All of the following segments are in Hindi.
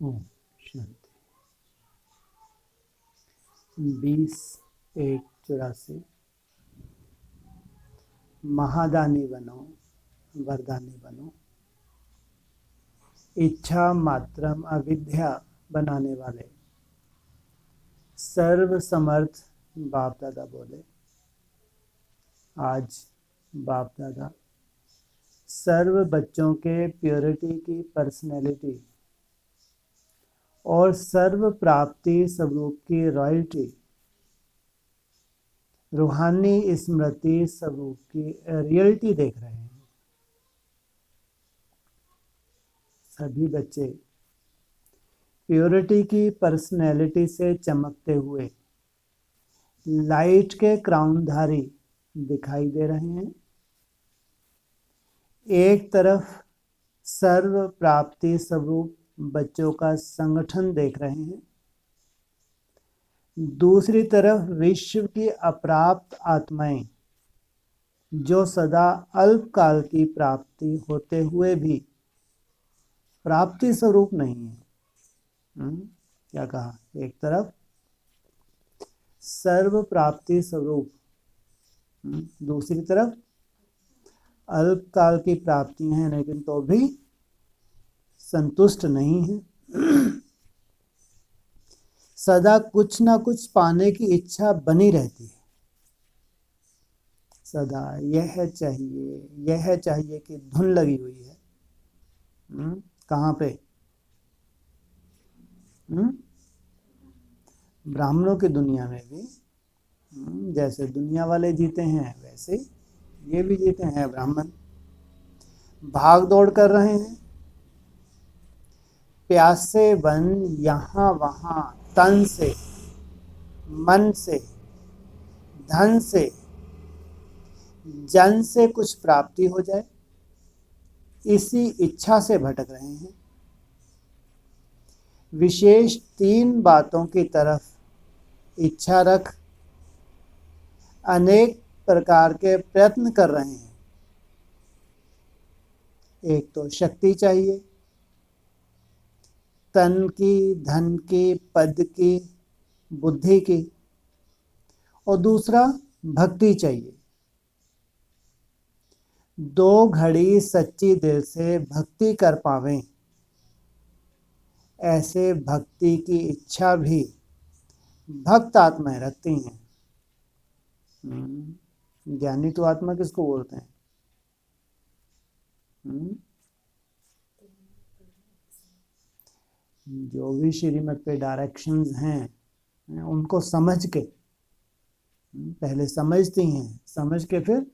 ओम शांति। 20/1/84। महादानी बनो, वरदानी बनो। इच्छा मात्रम अविद्या बनाने वाले सर्व समर्थ बाप दादा बोले। आज बाप दादा सर्व बच्चों के प्योरिटी की पर्सनैलिटी और सर्व प्राप्ति स्वरूप की रॉयल्टी, रूहानी स्मृति स्वरूप की रियलिटी देख रहे हैं। सभी बच्चे प्योरिटी की पर्सनैलिटी से चमकते हुए लाइट के क्राउनधारी दिखाई दे रहे हैं। एक तरफ सर्व प्राप्ति स्वरूप बच्चों का संगठन देख रहे हैं, दूसरी तरफ विश्व की अप्राप्त आत्माएं जो सदा अल्पकाल की प्राप्ति होते हुए भी प्राप्ति स्वरूप नहीं है। क्या कहा? एक तरफ सर्व प्राप्ति स्वरूप, दूसरी तरफ अल्पकाल की प्राप्तियां हैं लेकिन तो भी संतुष्ट नहीं है। सदा कुछ ना कुछ पाने की इच्छा बनी रहती है। सदा यह चाहिए कि धुन लगी हुई है। कहाँ पे? ब्राह्मणों की दुनिया में भी जैसे दुनिया वाले जीते हैं वैसे ये भी जीते हैं। ब्राह्मण भाग दौड़ कर रहे हैं, प्यासे बन यहाँ वहाँ, तन से, मन से, धन से, जन से कुछ प्राप्ति हो जाए, इसी इच्छा से भटक रहे हैं। विशेष 3 बातों की तरफ इच्छा रख अनेक प्रकार के प्रयत्न कर रहे हैं। एक तो शक्ति चाहिए, तन की, धन की, पद की, बुद्धि की, और दूसरा भक्ति चाहिए। 2 घड़ी सच्ची दिल से भक्ति कर पावें, ऐसे भक्ति की इच्छा भी भक्त आत्माएं रखती हैं। ज्ञानी तो आत्मा किसको बोलते हैं? जो भी श्रीमत पे डायरेक्शंस हैं उनको समझ के, पहले समझती हैं, समझ के फिर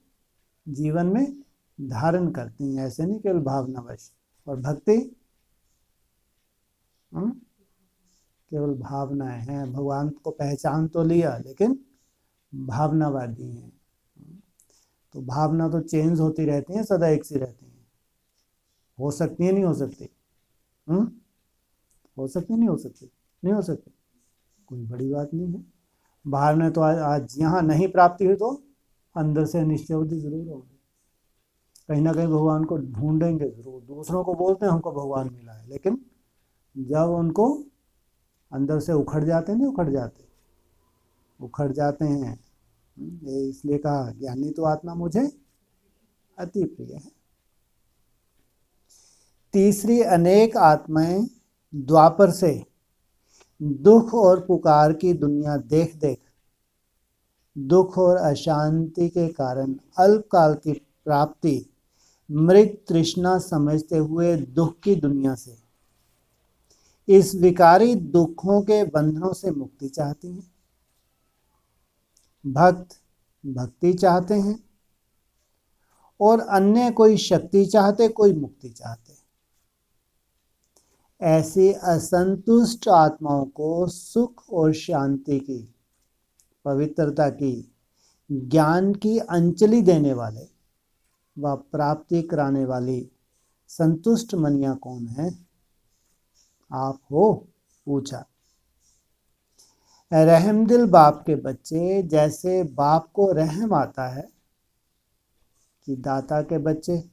जीवन में धारण करती हैं। ऐसे नहीं केवल भावनावश। और भक्ति केवल भावनाएं हैं। भगवान को पहचान तो लिया लेकिन भावनावादी हैं। तो भावना तो चेंज होती रहती है, सदा एक सी रहती है। हो सकती है, नहीं हो सकती? हो सकती, नहीं हो सकती? नहीं हो सकती, कोई बड़ी बात नहीं है। बाहर में तो आज यहाँ नहीं प्राप्ति हुई तो अंदर से निश्चय जरूर होगी। कहीं ना कहीं भगवान को ढूंढेंगे जरूर। दूसरों को बोलते हैं हमको भगवान मिला है, लेकिन जब उनको अंदर से उखड़ जाते हैं। इसलिए कहा ज्ञानी तो आत्मा मुझे अति प्रिय है। तीसरी, अनेक आत्माएं द्वापर से दुख और पुकार की दुनिया देख देख दुख और अशांति के कारण अल्पकाल की प्राप्ति मृत तृष्णा समझते हुए दुख की दुनिया से, इस विकारी दुखों के बंधनों से मुक्ति चाहती हैं। भक्त भक्ति चाहते हैं और अन्य कोई शक्ति चाहते, कोई मुक्ति चाहते। ऐसी असंतुष्ट आत्माओं को सुख और शांति की, पवित्रता की, ज्ञान की अंजलि देने वाले व प्राप्ति कराने वाली संतुष्ट मनिया कौन है? आप हो? पूछा। रहमदिल बाप के बच्चे, जैसे बाप को रहम आता है कि दाता के बच्चे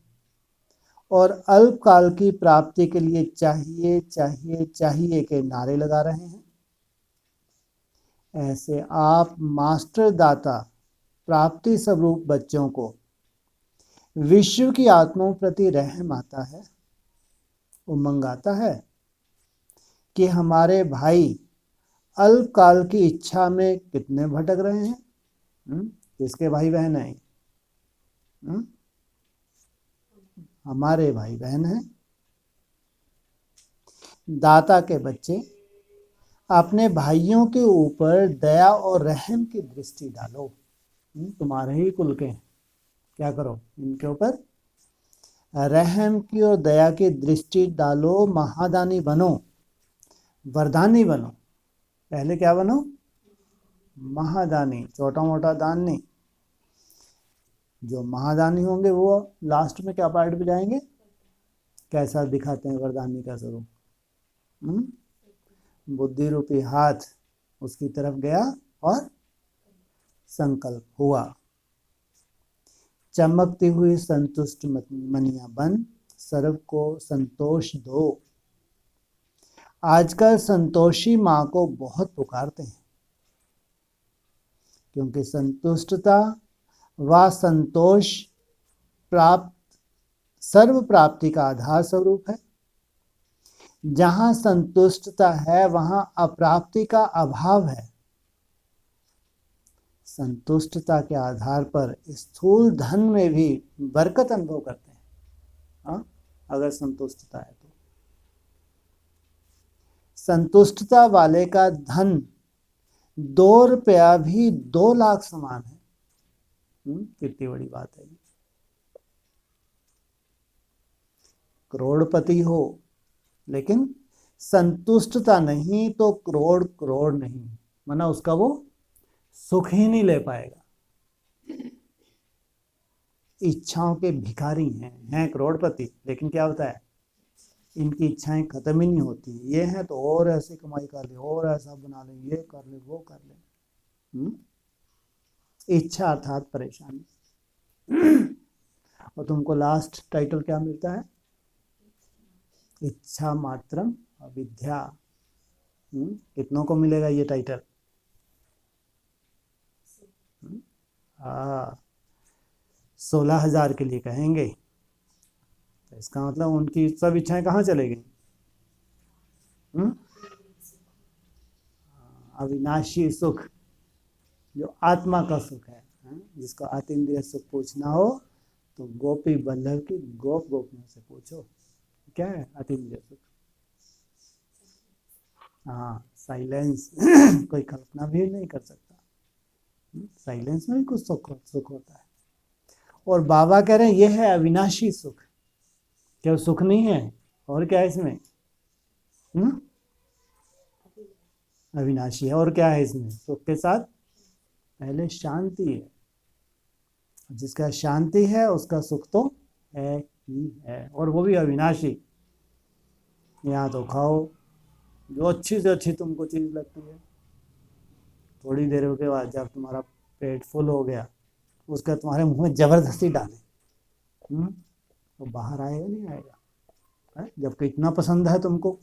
और अल्पकाल की प्राप्ति के लिए चाहिए चाहिए चाहिए के नारे लगा रहे हैं। ऐसे आप मास्टर दाता प्राप्ति स्वरूप बच्चों को विश्व की आत्माओं प्रति रहम आता है, उमंग आता है कि हमारे भाई अल्पकाल की इच्छा में कितने भटक रहे हैं। किसके भाई बहन हैं? हमारे भाई बहन हैं। दाता के बच्चे अपने भाइयों के ऊपर दया और रहम की दृष्टि डालो। तुम्हारे ही कुल के हैं, क्या करो इनके ऊपर रहम की और दया की दृष्टि डालो। महादानी बनो, वरदानी बनो। पहले क्या बनो? महादानी, छोटा मोटा दान नहीं। जो महादानी होंगे वो लास्ट में क्या पार्ट पे जाएंगे? कैसा दिखाते हैं वरदानी का स्वरूप? बुद्धि रूपी हाथ उसकी तरफ गया और संकल्प हुआ। चमकती हुई संतुष्ट मनिया बन सर्व को संतोष दो। आजकल संतोषी माँ को बहुत पुकारते हैं, क्योंकि संतुष्टता व संतोष प्राप्त सर्व प्राप्ति का आधार स्वरूप है। जहाँ संतुष्टता है वहाँ अप्राप्ति का अभाव है। संतुष्टता के आधार पर स्थूल धन में भी बरकत अनुभव करते हैं। हाँ, अगर संतुष्टता है तो संतुष्टता वाले का धन 2 रुपया भी 2 लाख समान है। कितनी बड़ी बात है। करोड़पति हो लेकिन संतुष्टता नहीं तो करोड़ करोड़ नहीं, माना उसका वो सुख ही नहीं ले पाएगा। इच्छाओं के भिखारी हैं करोड़पति, लेकिन क्या होता है इनकी इच्छाएं खत्म ही नहीं होती। ये हैं तो और ऐसे कमाई कर ले, और ऐसा बना ले, ये कर ले, वो कर ले। इच्छा अर्थात परेशानी। और तुमको लास्ट टाइटल क्या मिलता है? इच्छा मात्रम अविद्या। कितनों को मिलेगा ये टाइटल? 16,000 के लिए कहेंगे तो इसका मतलब उनकी सब इच्छाएं कहाँ चले गई? अविनाशी सुख, जो आत्मा का सुख है, जिसको आतीन्द्रिय सुख पूछना हो तो गोपी बल्लभ की गोप गोपियों से पूछो। क्या है अतीन्द्रिय सुख? हाँ, साइलेंस। कोई कल्पना भी नहीं कर सकता। साइलेंस में भी कुछ सुख होता है। और बाबा कह रहे हैं यह है अविनाशी सुख। क्या सुख नहीं है? और क्या है इसमें? अविनाशी है। और क्या है इसमें? सुख के साथ पहले शांति है। जिसका शांति है उसका सुख तो है ही है, और वो भी अविनाशी। यहाँ तो खाओ जो अच्छी से अच्छी तुमको चीज लगती है, थोड़ी देर के बाद जब तुम्हारा पेट फुल हो गया उसका तुम्हारे मुंह में जबरदस्ती डाले, तो बाहर आएगा नहीं आएगा? जबकि इतना पसंद है तुमको,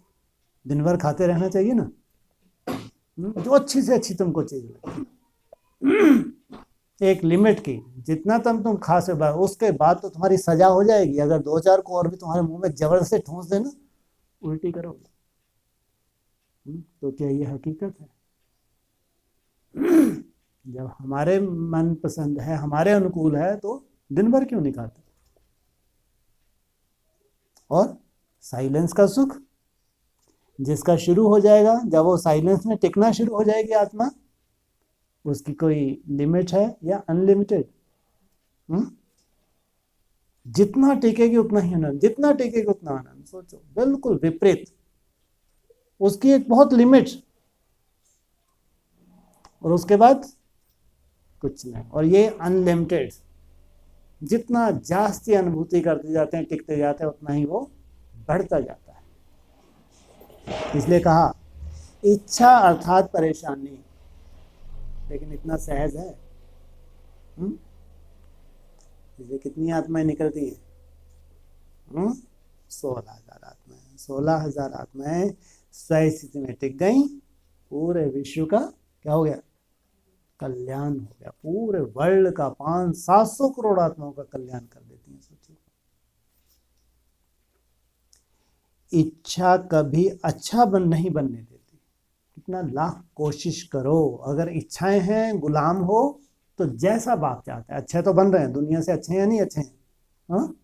दिन भर खाते रहना चाहिए ना। जो अच्छी से अच्छी तुमको चीज लगती है, एक लिमिट की, जितना तुम खा से बाहर, उसके बाद तो तुम्हारी सजा हो जाएगी। अगर 2-4 को और भी तुम्हारे मुंह में जबरदस्ती ठूंस देना, उल्टी करोगे। तो क्या ये हकीकत है? जब हमारे मन पसंद है, हमारे अनुकूल है, तो दिन भर क्यों नहीं खाते? और साइलेंस का सुख जिसका शुरू हो जाएगा, जब वो साइलेंस में टिकना शुरू हो जाएगी आत्मा, उसकी कोई लिमिट है या अनलिमिटेड? जितना टिकेगी उतना ही आनंद, जितना टिकेगी उतना आनंद। सोचो, बिल्कुल विपरीत। उसकी एक बहुत लिमिट, और उसके बाद कुछ नहीं। और ये अनलिमिटेड, जितना जास्ती अनुभूति करते जाते हैं, टिकते जाते हैं, उतना ही वो बढ़ता जाता है। इसलिए कहा इच्छा अर्थात परेशानी। लेकिन इतना सहज है। इसलिए कितनी आत्माएं निकलती हैं? 16,000 आत्माएं, 16,000 आत्माएं सही स्थिति में टिक गई, पूरे विश्व का क्या हो गया, कल्याण हो गया। पूरे वर्ल्ड का 500-700 करोड़ आत्माओं का कल्याण कर देती है। सोचिए, इच्छा कभी अच्छा नहीं बनने देती। कितना लाख कोशिश करो, अगर इच्छाएं हैं, गुलाम हो, तो जैसा बाप चाहता है। अच्छे तो बन रहे हैं, दुनिया से अच्छे हैं या नहीं अच्छे हैं? हाँ,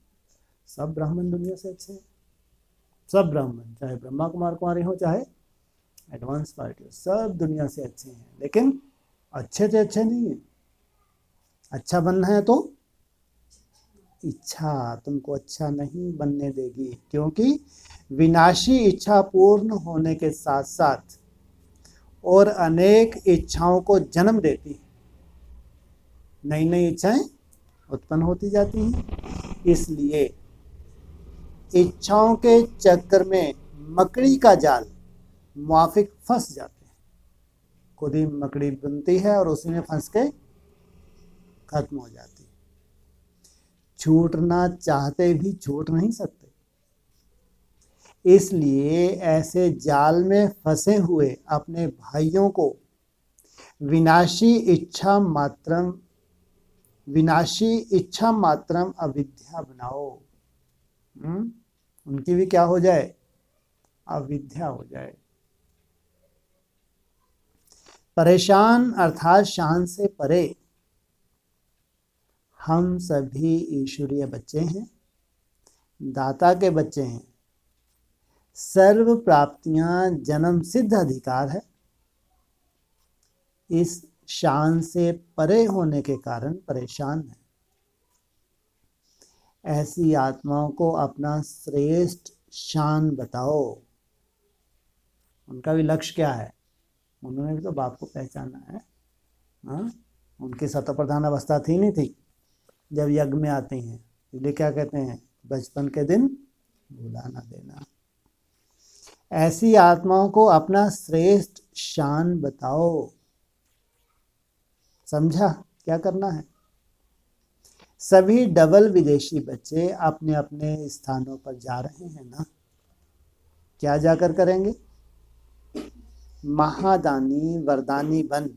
सब ब्राह्मण दुनिया से अच्छे हैं, सब ब्राह्मण, चाहे ब्रह्मा कुमार कुमारी हो, चाहे एडवांस पार्टी हो, सब दुनिया से अच्छे हैं। लेकिन अच्छे से अच्छे नहीं है। अच्छा बनना है तो इच्छा तुमको अच्छा नहीं बनने देगी, क्योंकि विनाशी इच्छा पूर्ण होने के साथ साथ और अनेक इच्छाओं को जन्म देती है। नई नई इच्छाएं उत्पन्न होती जाती हैं। इसलिए इच्छाओं के चक्कर में मकड़ी का जाल मुआफिक फंस जाते हैं। खुद ही मकड़ी बनती है और उसी में फंस के खत्म हो जाती है। छूटना चाहते भी छूट नहीं सकते। इसलिए ऐसे जाल में फंसे हुए अपने भाइयों को विनाशी इच्छा मात्रम अविद्या बनाओ। उनकी भी क्या हो जाए, अविद्या हो जाए। परेशान अर्थात शान से परे हम सभी ईश्वरीय बच्चे हैं, दाता के बच्चे हैं। सर्व प्राप्तियां जन्म सिद्ध अधिकार है। इस शान से परे होने के कारण परेशान है। ऐसी आत्माओं को अपना श्रेष्ठ शान बताओ। उनका भी लक्ष्य क्या है? उन्होंने भी तो बाप को पहचाना है। हाँ, उनकी शतप्रधान अवस्था थी नहीं थी जब यज्ञ में आती हैं, इसलिए क्या कहते हैं, बचपन के दिन भुला ना देना। ऐसी आत्माओं को अपना श्रेष्ठ शान बताओ। समझा क्या करना है? सभी डबल विदेशी बच्चे अपने अपने स्थानों पर जा रहे हैं ना। क्या जाकर करेंगे? महादानी वरदानी बन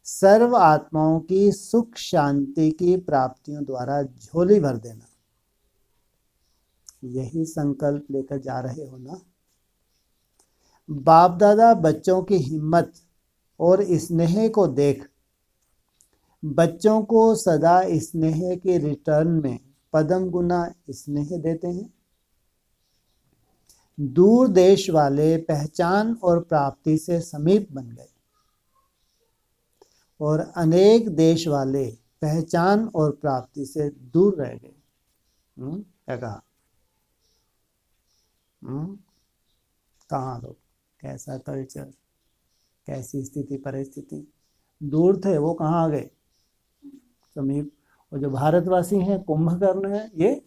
सर्व आत्माओं की सुख शांति की प्राप्तियों द्वारा झोली भर देना। यही संकल्प लेकर जा रहे हो ना। बाप दादा बच्चों की हिम्मत और स्नेह को देख बच्चों को सदा स्नेह के रिटर्न में पदम गुना स्नेह देते हैं। दूर देश वाले पहचान और प्राप्ति से समीप बन गए और अनेक देश वाले पहचान और प्राप्ति से दूर रह गए। क्या कहा? कहाँ लोग, कैसा कल्चर, कैसी स्थिति परिस्थिति, दूर थे वो कहाँ आ गए, समीप। और जो भारतवासी हैं, कुंभकर्ण है ये।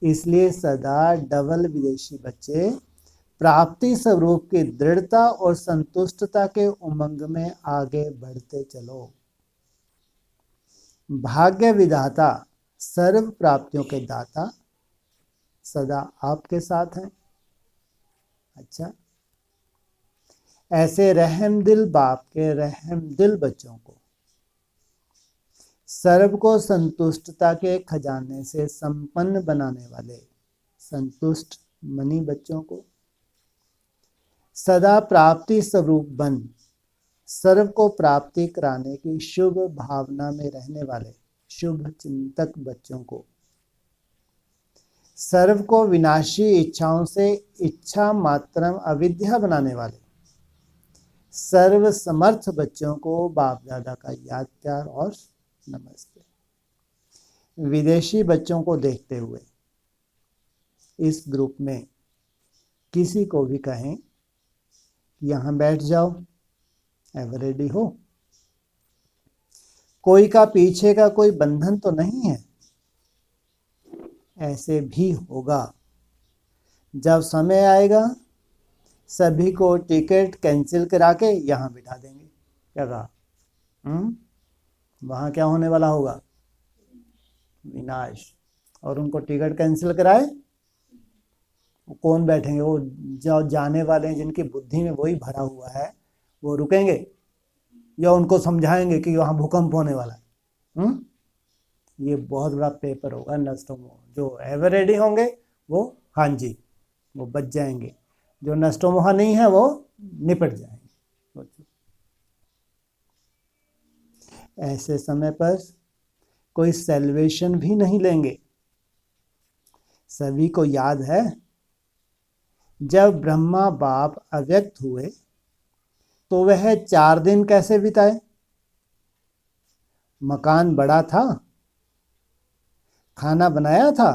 इसलिए सदा डबल विदेशी बच्चे प्राप्ति स्वरूप की दृढ़ता और संतुष्टता के उमंग में आगे बढ़ते चलो। भाग्य विधाता सर्व प्राप्तियों के दाता सदा आपके साथ हैं। अच्छा, ऐसे रहमदिल बाप के रहमदिल बच्चों को सर्व को संतुष्टता के खजाने से संपन्न बनाने वाले संतुष्ट मनी बच्चों को सदा प्राप्ति स्वरूप बन सर्व को प्राप्ति कराने की शुभ भावना में रहने वाले शुभ चिंतक बच्चों को सर्व को विनाशी इच्छाओं से इच्छा मात्रम अविद्या बनाने वाले सर्व समर्थ बच्चों को बाप दादा का याद प्यार और नमस्ते। विदेशी बच्चों को देखते हुए इस ग्रुप में किसी को भी कहें कि यहाँ बैठ जाओ, एवर रेडी हो। कोई का पीछे का कोई बंधन तो नहीं है। ऐसे भी होगा। जब समय आएगा सभी को टिकट कैंसिल करा के यहाँ बिठा देंगे। क्या कहा? वहाँ क्या होने वाला होगा? विनाश। और उनको टिकट कैंसिल कराए, कौन बैठेंगे? वो जो जाने वाले हैं जिनकी बुद्धि में वही भरा हुआ है, वो रुकेंगे या उनको समझाएंगे कि वहाँ भूकंप होने वाला है? ये बहुत बड़ा पेपर होगा नस्टोमो। जो एवर रेडी होंगे वो, हाँ जी, वो बच जाएंगे। जो नस्टोमोहा नहीं है वो निपट जाएंगे। ऐसे समय पर कोई सेल्वेशन भी नहीं लेंगे। सभी को याद है जब ब्रह्मा बाप अव्यक्त हुए तो वह 4 दिन कैसे बिताए? मकान बड़ा था, खाना बनाया था,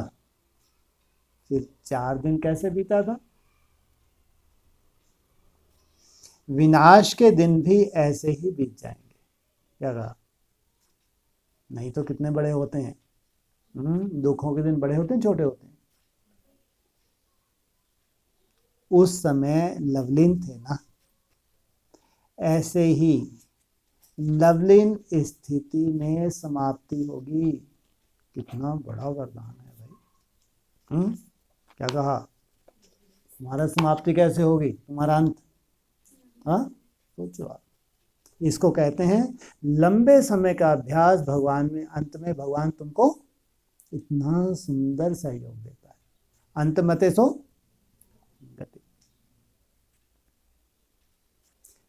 फिर 4 दिन कैसे बीता था? विनाश के दिन भी ऐसे ही बीत जाएंगे। क्या कहा? नहीं तो कितने बड़े होते हैं। दुखों के दिन बड़े होते हैं, छोटे होते हैं? उस समय लवलीन थे ना। ऐसे ही लवलीन स्थिति में समाप्ति होगी। कितना बड़ा वरदान है भाई। क्या कहा? तुम्हारा समाप्ति कैसे होगी, तुम्हारा अंत? हाँ, सोचो आप। इसको कहते हैं लंबे समय का अभ्यास भगवान में, अंत में भगवान तुमको इतना सुंदर सहयोग देता है। अंत मते सो गति।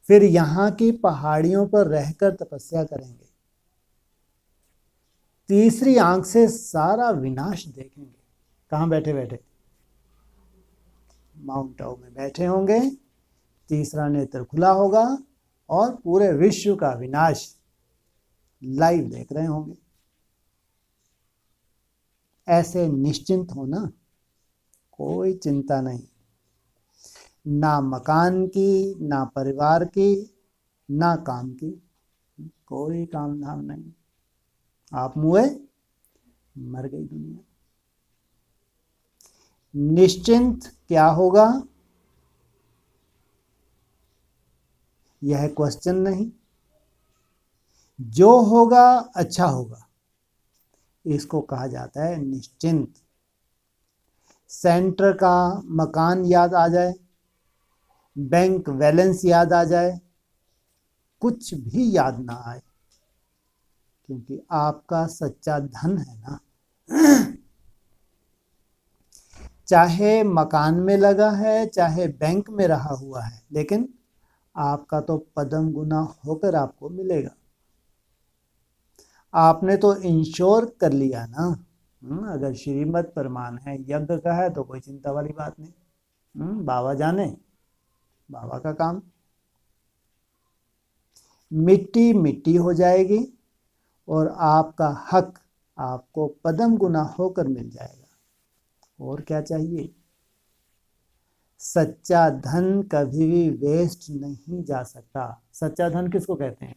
फिर यहाँ की पहाड़ियों पर रहकर तपस्या करेंगे, तीसरी आंख से सारा विनाश देखेंगे। कहाँ बैठे बैठे? माउंट आबू में बैठे होंगे, तीसरा नेत्र खुला होगा और पूरे विश्व का विनाश लाइव देख रहे होंगे। ऐसे निश्चिंत हो ना, कोई चिंता नहीं, ना मकान की, ना परिवार की, ना काम की, कोई काम धाम नहीं। आप मुए, मर गई दुनिया। निश्चिंत क्या होगा यह क्वेश्चन नहीं, जो होगा अच्छा होगा, इसको कहा जाता है निश्चिंत। सेंटर का मकान याद आ जाए, बैंक बैलेंस याद आ जाए, कुछ भी याद ना आए, क्योंकि आपका सच्चा धन है ना। चाहे मकान में लगा है, चाहे बैंक में रहा हुआ है, लेकिन आपका तो पदम गुना होकर आपको मिलेगा। आपने तो इंश्योर कर लिया ना। अगर श्रीमद् प्रमाण है, यज्ञ का है, तो कोई चिंता वाली बात नहीं। बाबा जाने, बाबा का काम। मिट्टी मिट्टी हो जाएगी और आपका हक आपको पदम गुना होकर मिल जाएगा। और क्या चाहिए? सच्चा धन कभी भी वेस्ट नहीं जा सकता। सच्चा धन किसको कहते हैं?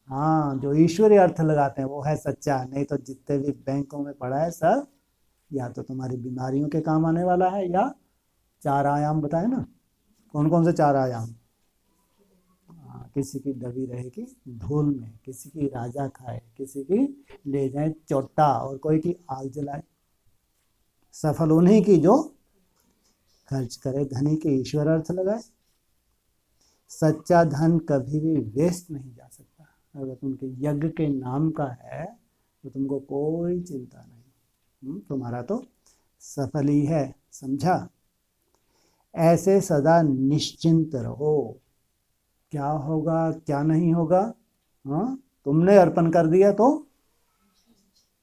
हाँ, जो ईश्वरीय अर्थ लगाते हैं वो है सच्चा। नहीं तो जितने भी बैंकों में पड़ा है सब या तो तुम्हारी बीमारियों के काम आने वाला है, या 4 आयाम बताए ना, कौन कौन से 4 आयाम? किसी की दबी रहेगी धूल में, किसी की राजा खाए, किसी की ले जाए चोटा, और कोई की आग जलाए। सफल उन्हीं की जो खर्च करे धनी के ईश्वर अर्थ लगाए। सच्चा धन कभी भी वेस्ट नहीं जा सकता। अगर तुमके यज्ञ के नाम का है तो तुमको कोई चिंता नहीं, तुम्हारा तो सफल ही है। समझा? ऐसे सदा निश्चिंत रहो। क्या होगा क्या नहीं होगा, हाँ, तुमने अर्पण कर दिया तो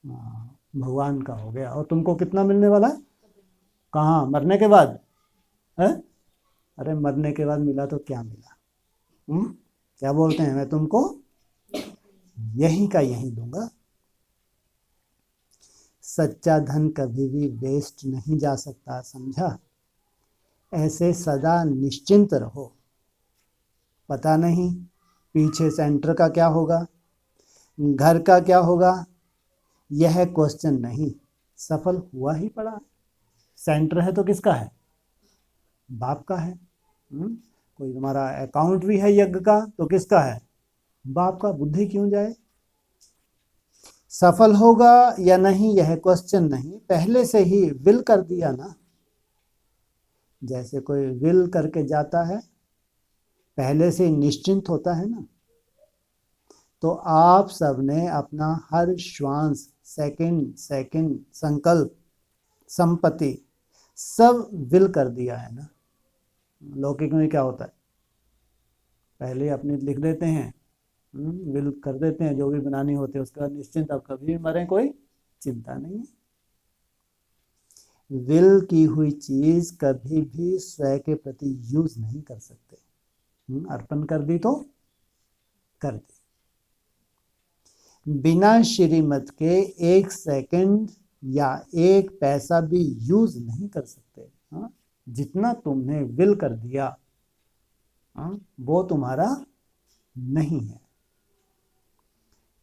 भगवान का हो गया। और तुमको कितना मिलने वाला है? कहाँ? मरने के बाद है? अरे मरने के बाद मिला तो क्या मिला? क्या बोलते हैं, मैं तुमको यहीं का यहीं दूंगा। सच्चा धन कभी भी वेस्ट नहीं जा सकता। समझा? ऐसे सदा निश्चिंत रहो। पता नहीं पीछे सेंटर का क्या होगा, घर का क्या होगा, यह क्वेश्चन नहीं। सफल हुआ ही पड़ा। सेंटर है तो किसका है? बाप का है। कोई तुम्हारा अकाउंट भी है यज्ञ का तो किसका है? बाप का। बुद्धि क्यों जाए? सफल होगा या नहीं यह क्वेश्चन नहीं, पहले से ही विल कर दिया ना। जैसे कोई विल करके जाता है, पहले से ही निश्चिंत होता है ना। तो आप सबने अपना हर श्वास, सेकंड सेकंड, संकल्प, संपत्ति सब विल कर दिया है ना। लौकिक में क्या होता है, पहले अपनी लिख देते हैं, विल कर देते हैं जो भी बनानी होती है, उसके बाद निश्चिंत, अब कभी भी मरे कोई चिंता नहीं है। विल की हुई चीज कभी भी स्वयं के प्रति यूज नहीं कर सकते। अर्पण कर दी तो कर दी। बिना श्रीमत के एक सेकंड या एक पैसा भी यूज नहीं कर सकते। जितना तुमने विल कर दिया वो तुम्हारा नहीं है,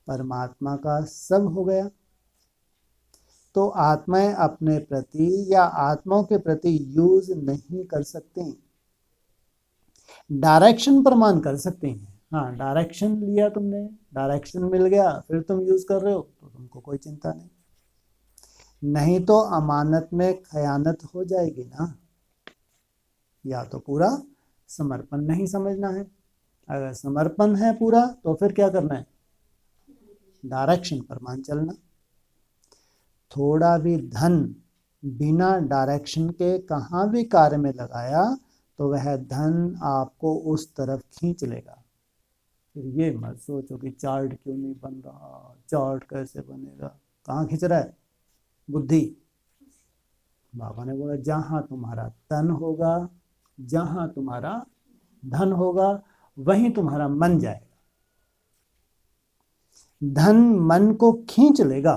परमात्मा का सब हो गया। तो आत्माएं अपने प्रति या आत्माओं के प्रति यूज नहीं कर सकते। डायरेक्शन प्रमाण कर सकते हैं। हाँ, डायरेक्शन लिया तुमने, डायरेक्शन मिल गया, फिर तुम यूज कर रहे हो तो तुमको कोई चिंता नहीं। नहीं तो अमानत में खयानत हो जाएगी ना। या तो पूरा समर्पण नहीं समझना है, अगर समर्पण है पूरा तो फिर क्या करना है, डायरेक्शन पर मान चलना। थोड़ा भी धन बिना डायरेक्शन के कहाँ भी कार्य में लगाया तो वह धन आपको उस तरफ खींच लेगा। फिर ये मत सोचो कि चार्ट क्यों नहीं बन रहा, चार्ट कैसे बनेगा, कहाँ खींच रहा है, बुद्धि। बाबा ने बोला जहाँ तुम्हारा तन होगा, जहाँ तुम्हारा धन होगा, वहीं तुम्हारा मन जाएगा। धन मन को खींच लेगा,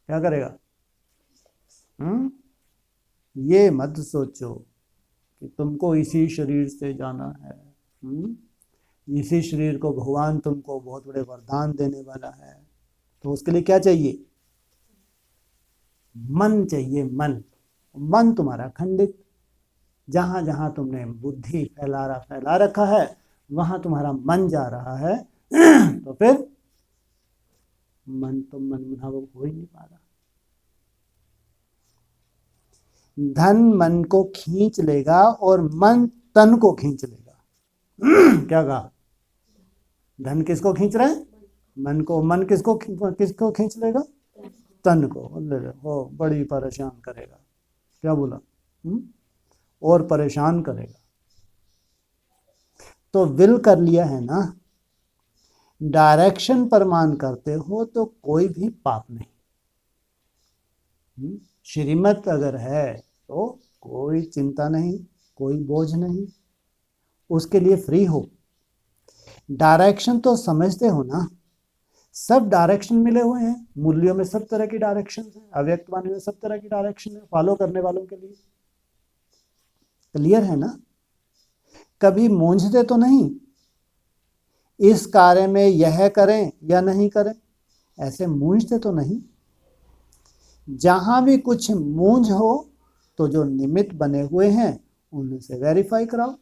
क्या करेगा? ये मत सोचो कि तुमको इसी शरीर से जाना है, इसी शरीर को भगवान तुमको बहुत बड़े वरदान देने वाला है। तो उसके लिए क्या चाहिए? मन चाहिए। मन तुम्हारा खंडित, जहां जहां तुमने बुद्धि फैला रखा है वहां तुम्हारा मन जा रहा है तो फिर मन तो मन मुनावब हो ही नहीं पा रहा। धन मन को खींच लेगा और मन तन को खींच लेगा। क्या कहा? धन किसको खींच रहा है? मन को। मन किसको खींच लेगा? तन को। हो बड़ी परेशान करेगा। क्या बोला? और परेशान करेगा। तो विल कर लिया है ना, डायरेक्शन पर मान करते हो तो कोई भी पाप नहीं। श्रीमत अगर है तो कोई चिंता नहीं, कोई बोझ नहीं, उसके लिए फ्री हो। डायरेक्शन तो समझते हो ना, सब डायरेक्शन मिले हुए हैं। मूल्यों में सब तरह की डायरेक्शन है, अव्यक्त वाणी में सब तरह की डायरेक्शन है, फॉलो करने वालों के लिए। क्लियर है ना? कभी मूंझते तो नहीं, इस कार्य में यह करें या नहीं करें, ऐसे मूंझते तो नहीं। जहां भी कुछ मूंझ हो तो जो निमित्त बने हुए हैं उनसे वेरीफाई कराओ।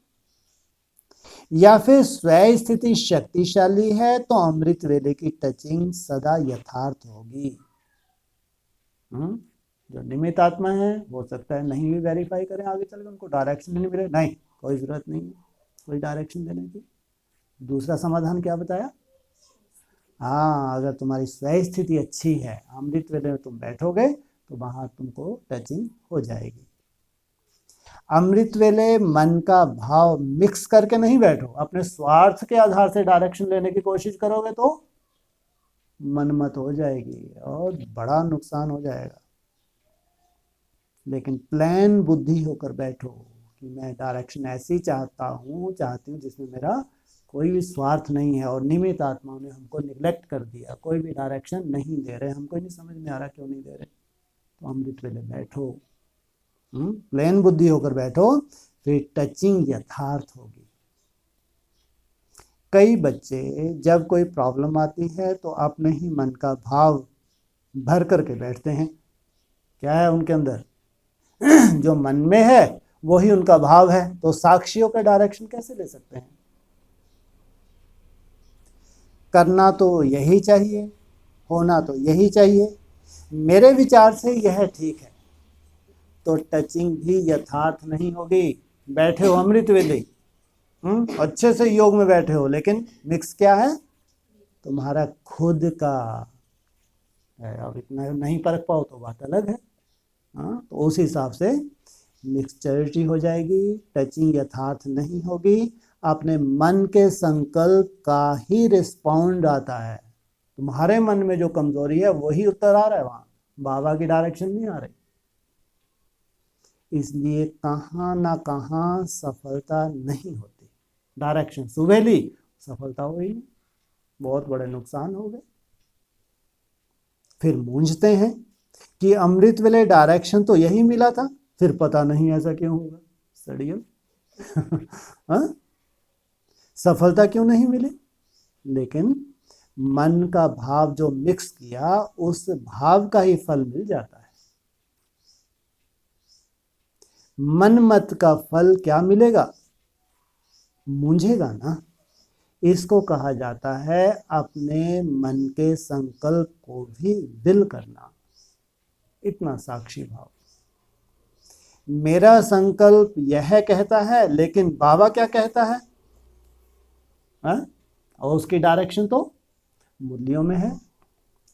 या फिर स्वयं स्थिति शक्तिशाली है तो अमृत वेले की टचिंग सदा यथार्थ होगी। जो निमित्त आत्मा है हो सकता है नहीं भी वेरीफाई करें आगे चल के, उनको डायरेक्शन नहीं मिले, नहीं कोई जरूरत नहीं है कोई डायरेक्शन देने की। दूसरा समाधान क्या बताया? हाँ, अगर तुम्हारी स्वयं स्थिति अच्छी है, अमृत वेले में तुम बैठोगे तो वहां तुमको टचिंग हो जाएगी। अमृत वेले मन का भाव मिक्स करके नहीं बैठो, अपने स्वार्थ के आधार से डायरेक्शन लेने की कोशिश करोगे तो मनमत हो जाएगी और बड़ा नुकसान हो जाएगा। लेकिन प्लान बुद्धि होकर बैठो कि मैं डायरेक्शन ऐसी चाहती हूँ जिसमें मेरा कोई भी स्वार्थ नहीं है, और निमित्त आत्माओं ने हमको निगलेक्ट कर दिया, कोई भी डायरेक्शन नहीं दे रहे, हमको नहीं समझ में आ रहा क्यों नहीं दे रहे, तो अमृत वेले बैठो, प्लेन बुद्धि होकर बैठो, फिर टचिंग यथार्थ होगी। कई बच्चे जब कोई प्रॉब्लम आती है तो अपने ही मन का भाव भर करके बैठते हैं। क्या है उनके अंदर? जो मन में है वही उनका भाव है, तो साक्षियों का डायरेक्शन कैसे ले सकते हैं? करना तो यही चाहिए, होना तो यही चाहिए, मेरे विचार से यह ठीक है, तो टचिंग भी यथार्थ नहीं होगी। बैठे हो अमृत वेले, अच्छे से योग में बैठे हो, लेकिन मिक्स क्या है, तुम्हारा खुद का है। अब इतना नहीं परख पाओ तो बात अलग है। हाँ, तो उस हिसाब से मिक्सचरिटी हो जाएगी, टचिंग यथार्थ नहीं होगी, अपने मन के संकल्प का ही रिस्पॉन्ड आता है। तुम्हारे मन में जो कमजोरी है वही उत्तर आ रहा है, वहां बाबा की डायरेक्शन नहीं आ रही। इसलिए कहाँ ना कहाँ सफलता नहीं होती। डायरेक्शन सुबह ली, सफलता हुई नहीं, बहुत बड़े नुकसान हो गए। फिर मूंझते हैं कि अमृत वेले डायरेक्शन तो यही मिला था, फिर पता नहीं ऐसा क्यों होगा, सड़ियल। हाँ? सफलता क्यों नहीं मिली? लेकिन मन का भाव जो मिक्स किया, उस भाव का ही फल मिल जाता है। मन मत का फल क्या मिलेगा? मूंझेगा ना। इसको कहा जाता है अपने मन के संकल्प को भी विल करना। इतना साक्षी भाव। मेरा संकल्प यह कहता है, लेकिन बाबा क्या कहता है? हाँ? और उसकी डायरेक्शन तो मूल्यों में है।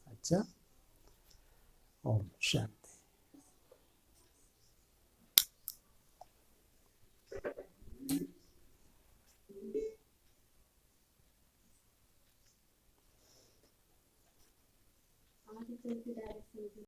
अच्छा, ओम शांति।